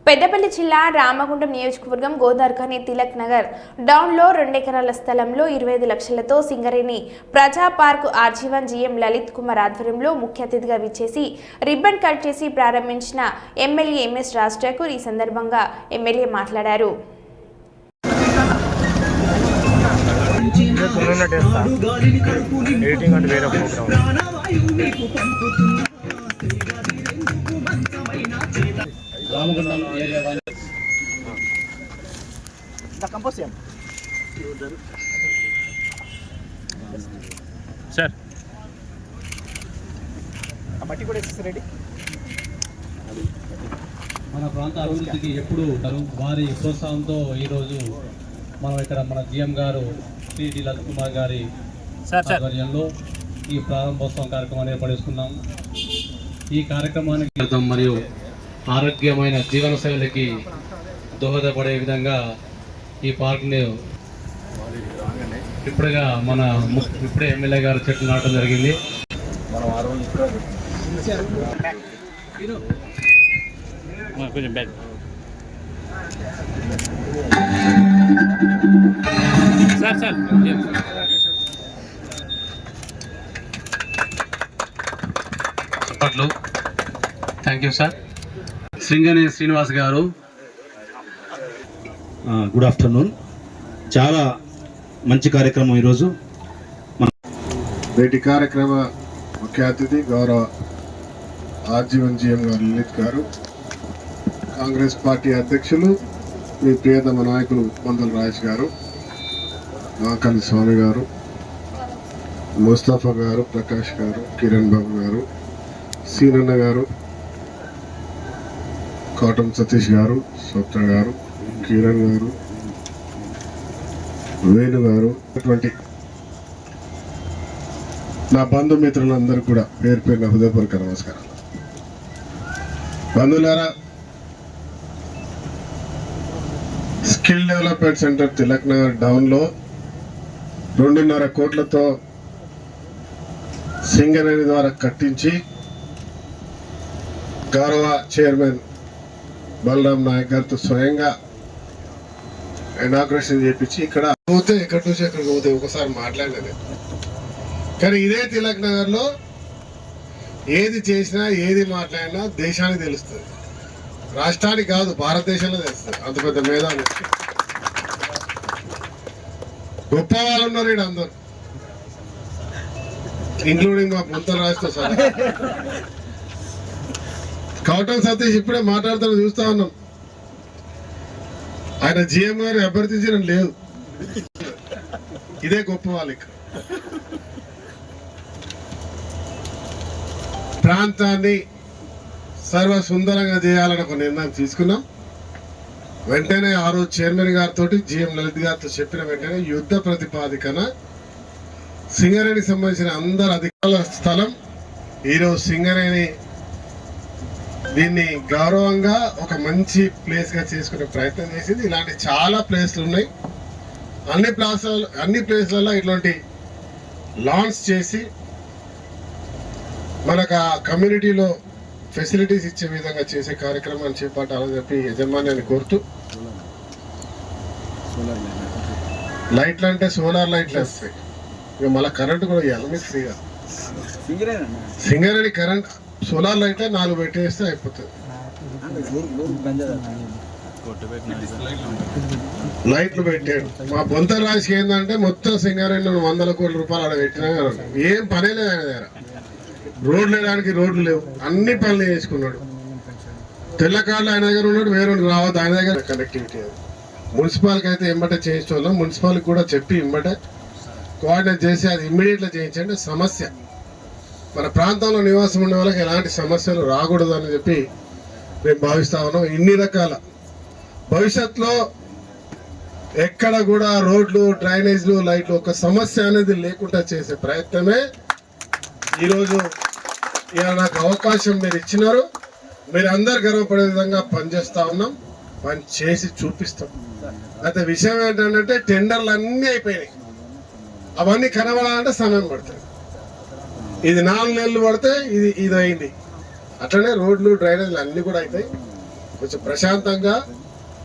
పెద్దపల్లి జిల్లా రామగుండం నియోజకవర్గం గోదార్ఖని తిలక్ నగర్ డౌన్లో 2 ఎకరాల స్థలంలో 25 లక్షలతో సింగరేణి ప్రజా park RG one GM Lalit Kumar ఆధ్వర్యంలో ముఖ్య అతిథిగా విచ్చేసి రిబ్బన్ కట్ చేసి ప్రారంభించిన ఎమ్మెల్యే ఎంఎస్ రాజ్ ఠాకూర్ ఈ సందర్భంగా ఎమ్మెల్యే మాట్లాడారు. సార్ మన ప్రాంత అభివృద్ధికి ఎప్పుడు వారి ప్రోత్సాహంతో ఈరోజు మనం ఇక్కడ మన జిఎం గారు శ్రీ లలిత్ కుమార్ గారి ఆధ్వర్యంలో ఈ ప్రారంభోత్సవం కార్యక్రమాన్ని ఏర్పడేసుకున్నాం. ఈ కార్యక్రమానికి మరియు ఆరోగ్యమైన జీవన శైలికి దోహదపడే విధంగా ఈ పార్క్ని ఇప్పుడే ఎమ్మెల్యే గారు చెట్లు నాటడం జరిగింది. కొంచెం back sir thank you sir. Singani Srinivas గారు, గుడ్ ఆఫ్టర్నూన్. చాలా మంచి కార్యక్రమం ఈరోజు. నేటి కార్యక్రమ ముఖ్య అతిథి గౌరవ ఆర్జీవన్ జీఎం గారు లలిత్ గారు, కాంగ్రెస్ పార్టీ అధ్యక్షులు మీ ప్రియతమ నాయకులు మందల రాజేష్ గారు, నాకలి స్వామి గారు, ముస్తాఫా గారు, ప్రకాష్ గారు, కిరణ్ బాబు గారు, సీనన్న గారు, కోటం సతీష్ గారు, సోత్ర గారు, కిరణ్ గారు, వేణు గారు, అటువంటి నా బంధుమిత్రులందరూ కూడా పేరు పేరున హృదయపూర్వక నమస్కారాలు. బంధువులారా, skill development centre Tilak Nagar డౌన్లో 2.5 కోట్లతో సింగరేణి ద్వారా కట్టించి గౌరవ చైర్మన్ బలరాం నాయక్ గారితో స్వయంగా ఇనాగ్రేషన్ చేయించి ఇక్కడ పోతే ఎక్కడి నుంచి ఎక్కడికి పోతే ఒకసారి మాట్లాడలేదు. కానీ ఇదే తిలక్ నగర్లో ఏది చేసినా ఏది మాట్లాడినా దేశానికి తెలుస్తుంది, రాష్ట్రానికి కాదు భారతదేశంలో తెలుస్తుంది. అంత పెద్ద మేధావి, గొప్ప వాళ్ళు ఉన్నారు ఇక్కడ అందరు, ఇంక్లూడింగ్ మా ముంతల రాజుతో సార్. కౌటం సతీష్ ఇప్పుడే మాట్లాడుతాను చూస్తా ఉన్నాం. ఆయన జిఎం గారు అభ్యర్థించడం లేదు. ఇదే గొప్ప వాళ్ళకి. ప్రాంతాన్ని సర్వ సుందరంగా చేయాలని ఒక నిర్ణయం తీసుకున్నాం. వెంటనే ఆ రోజు చైర్మన్ గారితో జిఎం లలిత్ గారితో చెప్పిన వెంటనే యుద్ధ ప్రతిపాదికన సింగరేణికి సంబంధించిన అందరు అధికారుల స్థలం ఈరోజు సింగరేణి దీన్ని గౌరవంగా ఒక మంచి ప్లేస్గా చేసుకునే ప్రయత్నం చేసింది. ఇలాంటి చాలా ప్లేస్లు ఉన్నాయి. అన్ని ప్లేస్లలో ఇట్లాంటి లాంచ్ చేసి మనకు ఆ కమ్యూనిటీలో ఫెసిలిటీస్ ఇచ్చే విధంగా చేసే కార్యక్రమాన్ని చేపట్టాలని చెప్పి యజమాన్యాన్ని కోరుతూ, లైట్లు అంటే సోలార్ లైట్లు వస్తాయి, ఇక మళ్ళీ కరెంటు కూడా ఇవ్వాలి మీకు ఫ్రీగా. సింగరేణి కరెంట్ సోలార్ లైట్లే 4 పెట్టేస్తే అయిపోతుంది. లైట్లు పెట్టాడు. మా బొంత రాజుకి ఏంటంటే మొత్తం సింగరేణి 100 కోట్ల రూపాయలు ఆడ పెట్టినా ఏం పనే లేదు ఆయన దగ్గర. రోడ్లు వేయడానికి రోడ్లు లేవు, అన్ని పనులు చేసుకున్నాడు. తెల్లకాళ్ళు ఆయన దగ్గర ఉన్నాడు, వేరే రావద్దు ఆయన దగ్గర. కనెక్టివిటీ అది మున్సిపాల్కి అయితే ఎంబటే చేయించుకోవాలి. మున్సిపాల్కి కూడా చెప్పి ఎంబటే కోఆర్డినేట్ చేసి అది ఇమ్మీడియట్గా చేయించండి. సమస్య మన ప్రాంతంలో నివాసం ఉండే వాళ్ళకి ఎలాంటి సమస్యలు రాకూడదు అని చెప్పి మేము భావిస్తా ఉన్నాం. ఇన్ని రకాల భవిష్యత్తులో ఎక్కడ కూడా రోడ్లు, డ్రైనేజ్లు, లైట్లు ఒక సమస్య అనేది లేకుండా చేసే ప్రయత్నమే ఈరోజు నాకు అవకాశం మీరు ఇచ్చినారు. మీరు అందరు గర్వపడే విధంగా పనిచేస్తా ఉన్నాం, పని చేసి చూపిస్తాం. అయితే విషయం ఏంటంటే టెండర్లు అన్నీ అయిపోయినాయి, అవన్నీ కనబడాలంటే సమయం పడుతుంది. ఇది 4 నెలలు పడితే ఇది అయింది. అట్లనే రోడ్లు, డ్రైనేజ్లు అన్నీ కూడా అవుతాయి. కొంచెం ప్రశాంతంగా